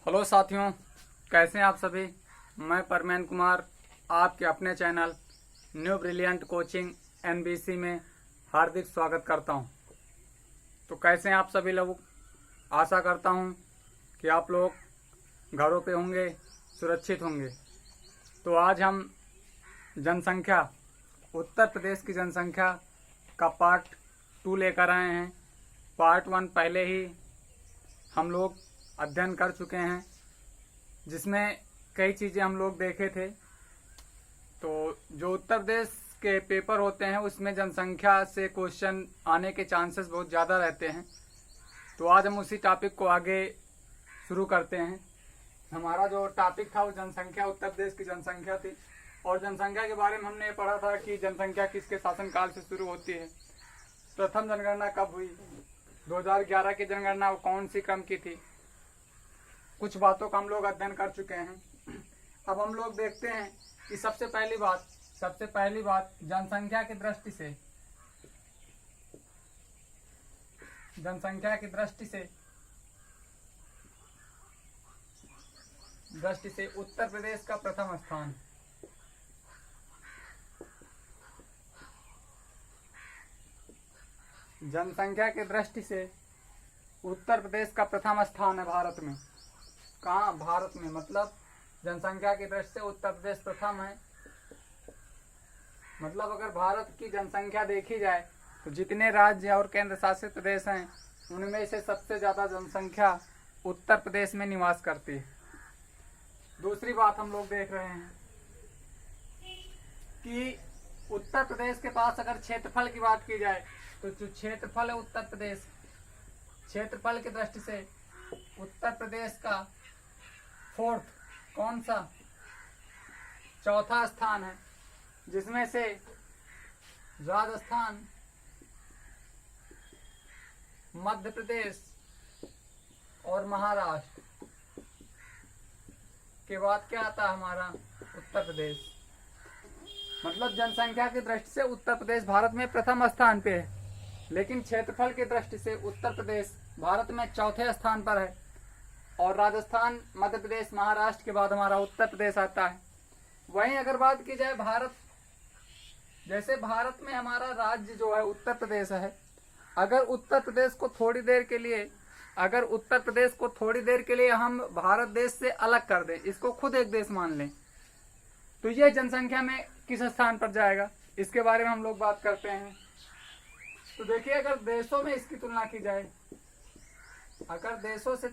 Hello साथियों, कैसे हैं आप सभी। मैं परमेन कुमार आपके अपने channel new brilliant coaching NBC में हार्दिक स्वागत करता हूं। तो कैसे हैं आप सभी लोग। आशा करता हूं कि आप लोग घरों पे होंगे, सुरक्षित होंगे। तो आज हम जनसंख्या, उत्तर प्रदेश की जनसंख्या का पार्ट 2 लेकर आए हैं। पार्ट 1 पहले ही हम लोग अध्ययन कर चुके हैं, जिसमें कई चीज़ें हम लोग देखे थे। तो जो उत्तर प्रदेश के पेपर होते हैं उसमें जनसंख्या से क्वेश्चन आने के चांसेस बहुत ज़्यादा रहते हैं। तो आज हम उसी टॉपिक को आगे शुरू करते हैं। हमारा जो टॉपिक था वो जनसंख्या, उत्तर प्रदेश की जनसंख्या थी। और जनसंख्या के बारे में हमने पढ़ा था कि जनसंख्या किसके शासनकाल से शुरू होती है, प्रथम जनगणना कब हुई, 2011 की जनगणना कौन सी क्रम की थी। कुछ बातों का हम लोग अध्ययन कर चुके हैं। अब हम लोग देखते हैं कि सबसे पहली बात जनसंख्या की दृष्टि से उत्तर प्रदेश का प्रथम स्थान। जनसंख्या की दृष्टि से उत्तर प्रदेश का प्रथम स्थान है भारत में। कहाँ? भारत में। मतलब जनसंख्या की दृष्टि से उत्तर प्रदेश प्रथम है। मतलब अगर भारत की जनसंख्या देखी जाए तो जितने राज्य और केंद्र शासित प्रदेश हैं उनमें से सबसे ज्यादा जनसंख्या उत्तर प्रदेश में निवास करती है। दूसरी बात हम लोग देख रहे हैं कि उत्तर प्रदेश के पास अगर क्षेत्रफल की बात की जाए तो जो क्षेत्रफल है उत्तर प्रदेश, क्षेत्रफल की दृष्टि से उत्तर प्रदेश का चौथा स्थान है, जिसमें से राजस्थान, मध्य प्रदेश और महाराष्ट्र के बाद क्या आता है हमारा उत्तर प्रदेश। मतलब जनसंख्या की दृष्टि से उत्तर प्रदेश भारत में प्रथम स्थान पे है, लेकिन क्षेत्रफल की दृष्टि से उत्तर प्रदेश भारत में चौथे स्थान पर है। और राजस्थान, मध्य प्रदेश, महाराष्ट्र के बाद हमारा उत्तर प्रदेश आता है। वहीं अगर बात की जाए भारत में हमारा राज्य जो है उत्तर प्रदेश है। अगर उत्तर प्रदेश को थोड़ी देर के लिए हम भारत देश से अलग कर दें, इसको खुद एक देश मान लें, तो यह जनसंख्या में किस स्थान पर जाएगा, इसके बारे में हम लोग बात करते हैं। तो देखिए, अगर देशों में इसकी तुलना की जाए, देशों से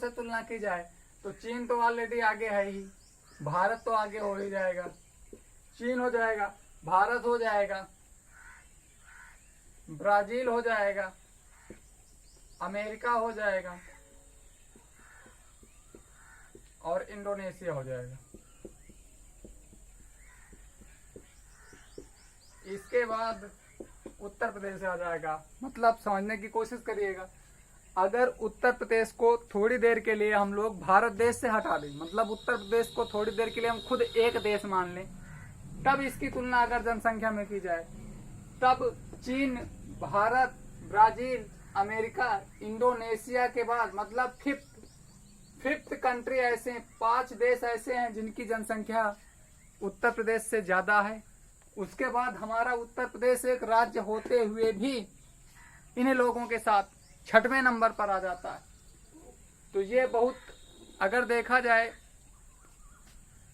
तुलना की जाए तो चीन तो ऑलरेडी आगे है ही, भारत तो आगे हो ही जाएगा। चीन हो जाएगा, भारत हो जाएगा, ब्राजील हो जाएगा, अमेरिका हो जाएगा और इंडोनेशिया हो जाएगा। इसके बाद उत्तर प्रदेश आ जाएगा। मतलब समझने की कोशिश करिएगा, अगर उत्तर प्रदेश को थोड़ी देर के लिए हम लोग भारत देश से हटा दें, मतलब उत्तर प्रदेश को थोड़ी देर के लिए हम खुद एक देश मान लें, तब इसकी तुलना अगर जनसंख्या में की जाए, तब चीन, भारत, ब्राजील, अमेरिका, इंडोनेशिया के बाद मतलब फिफ्थ कंट्री, ऐसे 5 देश ऐसे हैं जिनकी जनसंख्या उत्तर प्रदेश से ज्यादा है। उसके बाद हमारा उत्तर प्रदेश एक राज्य होते हुए भी इन लोगों के साथ 6वें नंबर पर आ जाता है। तो ये बहुत, अगर देखा जाए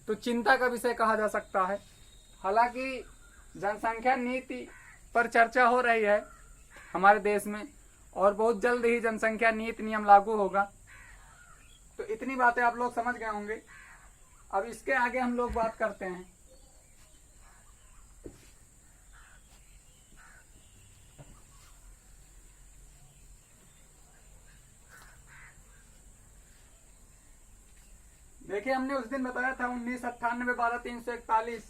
तो चिंता का विषय कहा जा सकता है। हालांकि जनसंख्या नीति पर चर्चा हो रही है हमारे देश में, और बहुत जल्द ही जनसंख्या नीति नियम लागू होगा। तो इतनी बातें आप लोग समझ गए होंगे। अब इसके आगे हम लोग बात करते हैं। देखिए, हमने उस दिन बताया था 1998 12 341,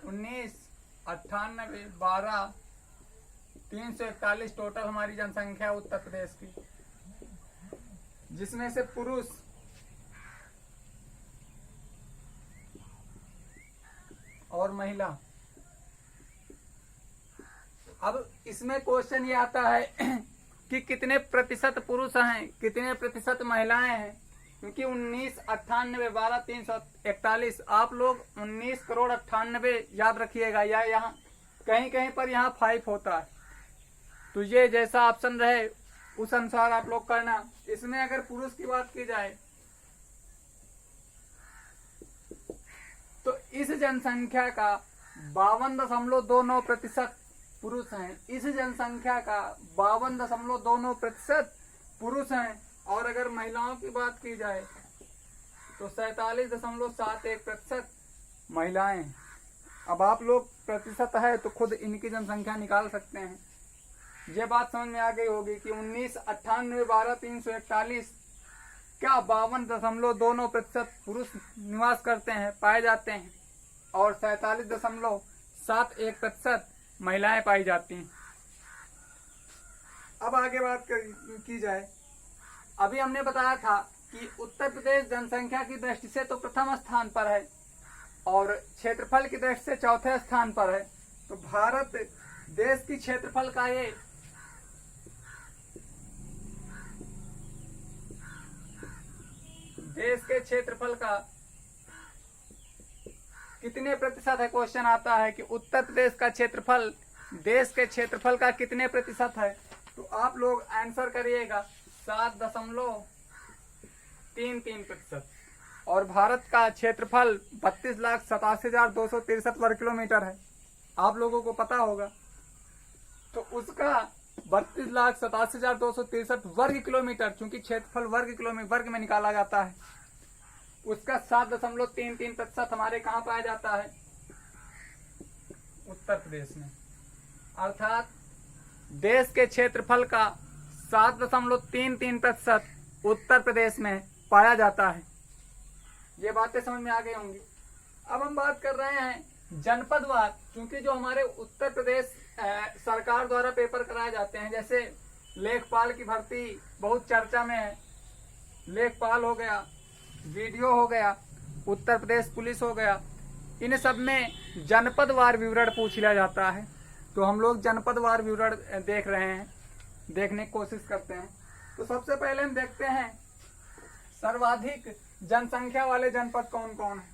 1998 12 341 टोटल हमारी जनसंख्या उत्तर प्रदेश की, जिसमें से पुरुष और महिला अब इसमें क्वेश्चन ये आता है कि कितने प्रतिशत पुरुष हैं, कितने प्रतिशत महिलाएं हैं, क्योंकि 19, 98, 12, 341, आप लोग 19,98,98,000 याद रखिएगा, या यहाँ कहीं कहीं पर यहाँ 5 होता है, तो ये जैसा ऑप्शन रहे उस अनुसार आप लोग करना। इसमें अगर पुरुष की बात की जाए तो इस जनसंख्या का 52.29% पुरुष हैं। इस जनसंख्या का 52.29% पुरुष हैं। और अगर महिलाओं की बात की जाए तो 47.71% महिलाएं। अब आप लोग प्रतिशत है तो खुद इनकी जनसंख्या निकाल सकते हैं। ये बात समझ में आ गई होगी कि 19, 98, 12, 341 क्या 52.29% पुरुष निवास करते हैं, पाए जाते हैं, और 47.71% महिलाएं पाई जाती हैं। अब आगे बात की जाए, अभी हमने बताया था कि उत्तर प्रदेश जनसंख्या की दृष्टि से तो प्रथम स्थान पर है और क्षेत्रफल की दृष्टि से चौथे स्थान पर है। तो भारत देश की क्षेत्रफल का ये देश के क्षेत्रफल का कितने प्रतिशत है, क्वेश्चन आता है कि उत्तर प्रदेश का क्षेत्रफल देश के क्षेत्रफल का कितने प्रतिशत है। तो आप लोग आंसर करिएगा 7.33%। और भारत का क्षेत्रफल 32,87,263 वर्ग किलोमीटर है, आप लोगों को पता होगा। तो उसका 32,87,263 वर्ग किलोमीटर, चूंकि क्षेत्रफल वर्ग में निकाला जाता है, उसका 7.33% हमारे कहाँ पाया जाता है, उत्तर प्रदेश में। अर्थात देश के क्षेत्रफल का 7.33% उत्तर प्रदेश में पाया जाता है। ये बातें समझ में आ गई होंगी। अब हम बात कर रहे हैं जनपदवार, क्योंकि जो हमारे उत्तर प्रदेश सरकार द्वारा पेपर कराए जाते हैं, जैसे लेखपाल की भर्ती बहुत चर्चा में है, लेखपाल हो गया, वीडियो हो गया, उत्तर प्रदेश पुलिस हो गया, इन सब में जनपदवार विवरण पूछ लिया जाता है। तो हम लोग जनपदवार विवरण देख रहे हैं, देखने की कोशिश करते हैं। तो सबसे पहले हम देखते हैं सर्वाधिक जनसंख्या वाले जनपद कौन कौन है।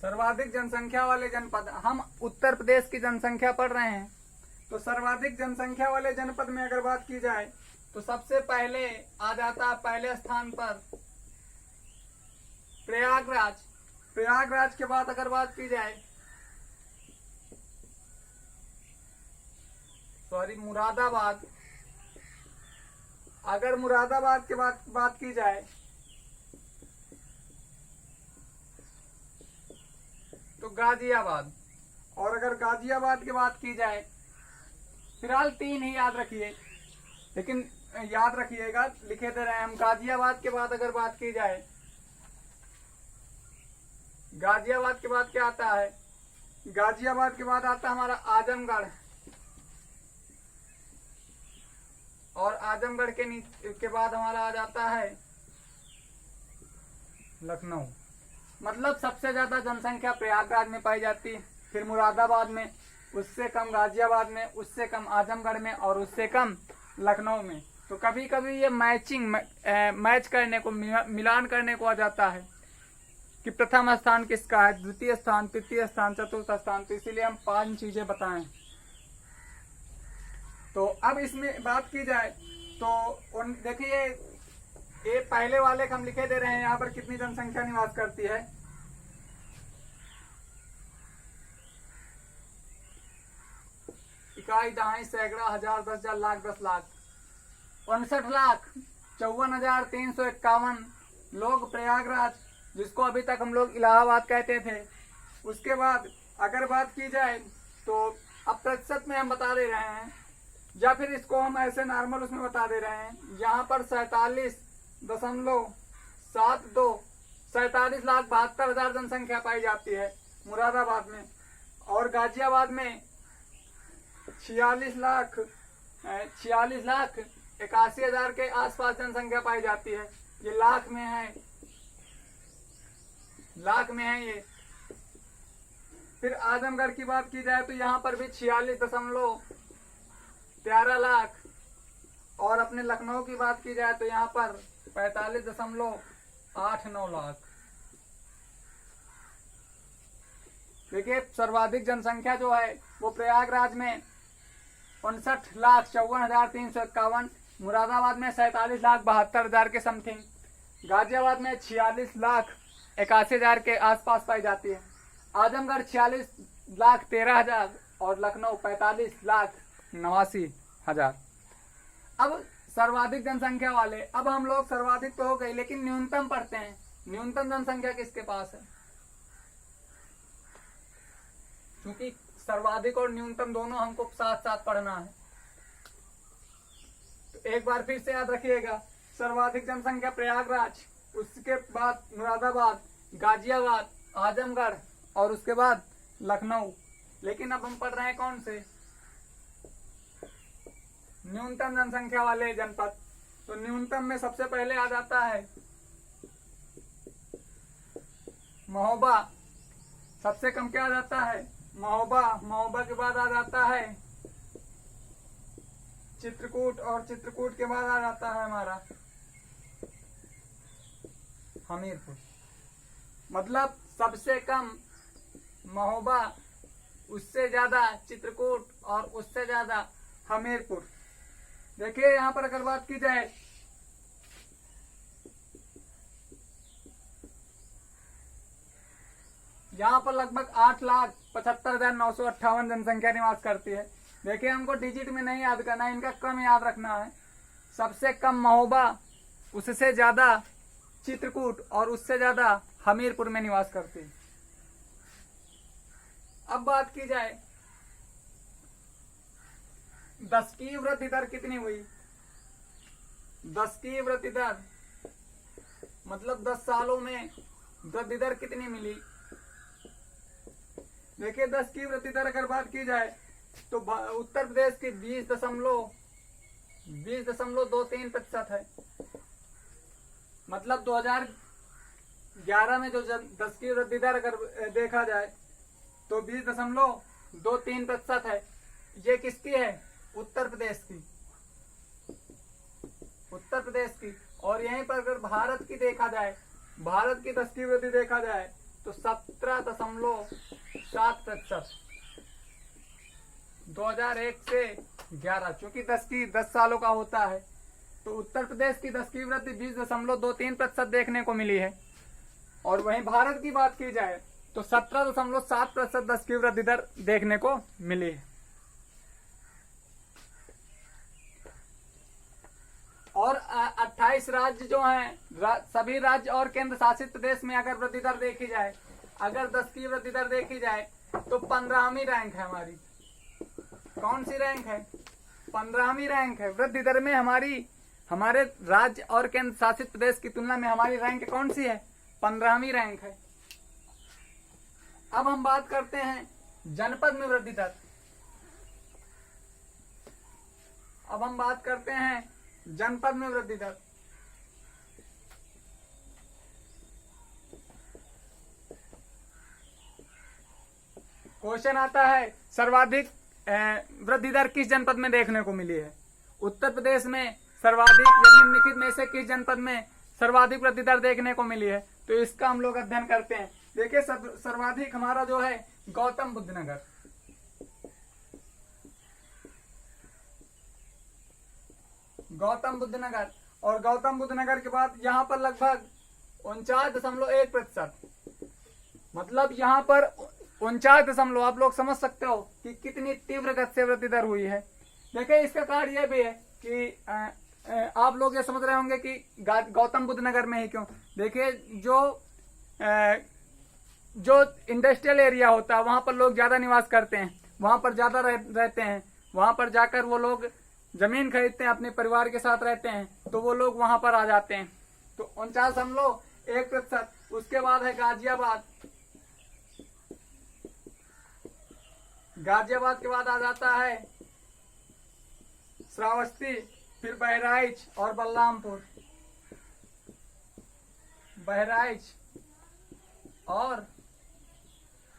सर्वाधिक जनसंख्या वाले जनपद, हम उत्तर प्रदेश की जनसंख्या पढ़ रहे हैं, तो सर्वाधिक जनसंख्या वाले जनपद में अगर बात की जाए तो सबसे पहले आ जाता है पहले स्थान पर प्रयागराज। प्रयागराज के बाद अगर बात की जाए मुरादाबाद। अगर मुरादाबाद के बाद बात की जाए तो गाजियाबाद। और अगर गाजियाबाद की बात की जाए, फिलहाल 3 ही याद रखिए, लेकिन याद रखिएगा लिखे दे रहे हैं हम। गाजियाबाद के बाद अगर बात की जाए, गाजियाबाद के बाद क्या आता है, गाजियाबाद के बाद आता है हमारा आजमगढ़, और आजमगढ़ के बाद हमारा आ जाता है लखनऊ। मतलब सबसे ज्यादा जनसंख्या प्रयागराज में पाई जाती है, फिर मुरादाबाद में, उससे कम गाजियाबाद में, उससे कम आजमगढ़ में, और उससे कम लखनऊ में। तो कभी कभी ये मैच करने को, मिलान करने को आ जाता है कि प्रथम स्थान किसका है, द्वितीय स्थान, तृतीय स्थान, चतुर्थ स्थान। तो इसीलिए हम 5 चीजें बताएं। तो अब इसमें बात की जाए तो देखिए, ये पहले वाले हम लिखे दे रहे हैं, यहाँ पर कितनी जनसंख्या निवास करती है। इकाई, दहाई, सैकड़ा, हजार, 10,000, लाख, 10 लाख, 59,54,351 लोग प्रयागराज, जिसको अभी तक हम लोग इलाहाबाद कहते थे। उसके बाद अगर बात की जाए तो अब प्रतिशत में हम बता दे रहे हैं, या फिर इसको हम ऐसे नॉर्मल उसमें बता दे रहे हैं। यहाँ पर 47.72 जनसंख्या पाई जाती है मुरादाबाद में, और गाजियाबाद में 46,00,000 46,81,000 के आसपास जनसंख्या पाई जाती है। ये लाख में है, लाख में है ये। फिर आजमगढ़ की बात की जाए तो यहाँ पर भी 46.13 लाख, और अपने लखनऊ की बात की जाए तो यहाँ पर 45.89 लाख। देखिए सर्वाधिक जनसंख्या जो है वो प्रयागराज में 59,54,351, मुरादाबाद में 47,72,000 के समथिंग, गाजियाबाद में 46,81,000 के आसपास पाई जाती है, आजमगढ़ 46,13,000 और लखनऊ 45,89,000। अब सर्वाधिक जनसंख्या वाले, अब हम लोग सर्वाधिक तो हो गई लेकिन न्यूनतम पढ़ते हैं। न्यूनतम जनसंख्या किसके पास है? क्योंकि सर्वाधिक और न्यूनतम दोनों हमको साथ साथ पढ़ना है, तो एक बार फिर से याद रखिएगा। सर्वाधिक जनसंख्या प्रयागराज, उसके बाद मुरादाबाद, गाजियाबाद, आजमगढ़ और उसके बाद लखनऊ। लेकिन अब हम पढ़ रहे हैं कौन से? न्यूनतम जनसंख्या वाले जनपद। तो न्यूनतम में सबसे पहले आ जाता है महोबा। सबसे कम क्या आ जाता है? महोबा। महोबा के बाद आ जाता है चित्रकूट, और चित्रकूट के बाद आ जाता है हमारा हमीरपुर। मतलब सबसे कम महोबा, उससे ज्यादा चित्रकूट और उससे ज्यादा हमीरपुर। देखिए यहाँ पर अगर बात की जाए यहाँ पर लगभग 8,75,958 जनसंख्या निवास करती है। देखिए हमको डिजिट में नहीं याद करना है, इनका क्रम याद रखना है। सबसे कम महोबा, उससे ज्यादा चित्रकूट और उससे ज्यादा हमीरपुर में निवास करती है। अब बात की जाए 10 की वृद्धि दर कितनी हुई? 10 की वृद्धि दर मतलब 10 सालों में वृद्धि दर कितनी मिली? देखिए 10 की वृद्धि दर अगर बात की जाए तो उत्तर प्रदेश की 20.23% है। मतलब 2011 में जो 10 की वृद्धि दर अगर देखा जाए तो 20.23% है। ये किसकी है? उत्तर प्रदेश की, उत्तर प्रदेश की। और यहीं पर अगर भारत की देखा जाए, भारत की 10 की वृद्धि देखा जाए तो 17.7%। 2001 से 11, क्योंकि 10 सालों का होता है, तो उत्तर प्रदेश की 10 की वृद्धि 20.23% देखने को मिली है। और वहीं भारत की बात की जाए तो 17.7% 10 की वृद्धि दर देखने को मिली है। और 28 राज्य जो हैं, सभी राज्य और केंद्र शासित प्रदेश में अगर वृद्धि दर देखी जाए, अगर 10 की वृद्धि दर देखी जाए तो 15वीं रैंक है हमारी। कौन सी रैंक है? 15वीं रैंक है वृद्धि दर में हमारी। हमारे राज्य और केंद्र शासित प्रदेश की तुलना में हमारी रैंक कौन सी है? 15वीं रैंक है। अब हम बात करते हैं जनपद में वृद्धि दर। अब हम बात करते हैं जनपद में वृद्धि दर। क्वेश्चन आता है सर्वाधिक वृद्धि दर किस जनपद में देखने को मिली है? उत्तर प्रदेश में सर्वाधिक या निम्नलिखित में से किस जनपद में सर्वाधिक वृद्धि दर देखने को मिली है? तो इसका हम लोग अध्ययन करते हैं। देखिए सर्वाधिक हमारा जो है गौतम बुद्ध नगर। गौतम बुद्ध नगर, और गौतम बुद्ध नगर के बाद यहाँ पर लगभग 49.1%। मतलब यहाँ पर 49 आप लोग समझ सकते हो कि कितनी तीव्र गति से वृद्धि दर हुई है। देखिए इसका कारण यह भी है कि आप लोग ये समझ रहे होंगे कि गौतम बुद्ध नगर में ही क्यों। देखिए जो इंडस्ट्रियल एरिया होता है वहां पर लोग ज्यादा निवास करते हैं, वहां पर ज्यादा रहते हैं, वहां पर जाकर वो लोग जमीन खरीदते हैं, अपने परिवार के साथ रहते हैं, तो वो लोग वहां पर आ जाते हैं। तो 49.1%। उसके बाद है गाजियाबाद। गाजियाबाद के बाद आ जाता है श्रावस्ती, फिर बहराइच और बलरामपुर। बहराइच और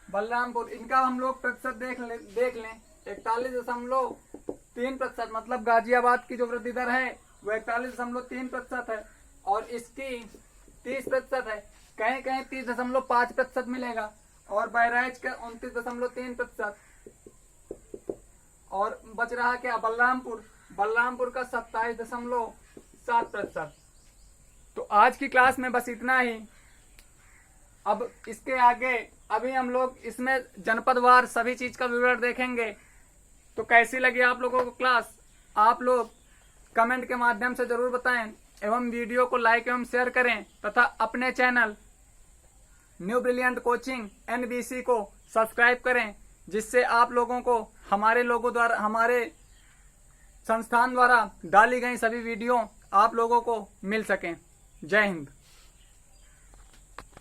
बलरामपुर, इनका हम लोग प्रतिशत देख लें 41.3%, मतलब गाजियाबाद की जो वृद्धि दर है वो 41.3% है और इसकी 30% है। कहीं कहीं 30.5% मिलेगा और बहराइच का 29.3%। और बच रहा क्या? बलरामपुर का 27.7%। तो आज की क्लास में बस इतना ही। अब इसके आगे अभी हम लोग इसमें जनपदवार सभी चीज का विवरण देखेंगे। तो कैसी लगी आप लोगों को क्लास? आप लोग कमेंट के माध्यम से जरूर बताएं एवं वीडियो को लाइक एवं शेयर करें तथा अपने channel new brilliant coaching NBC को सब्सक्राइब करें, जिससे आप लोगों को हमारे संस्थान द्वारा डाली गई सभी वीडियो आप लोगों को मिल सकें। जय हिंद।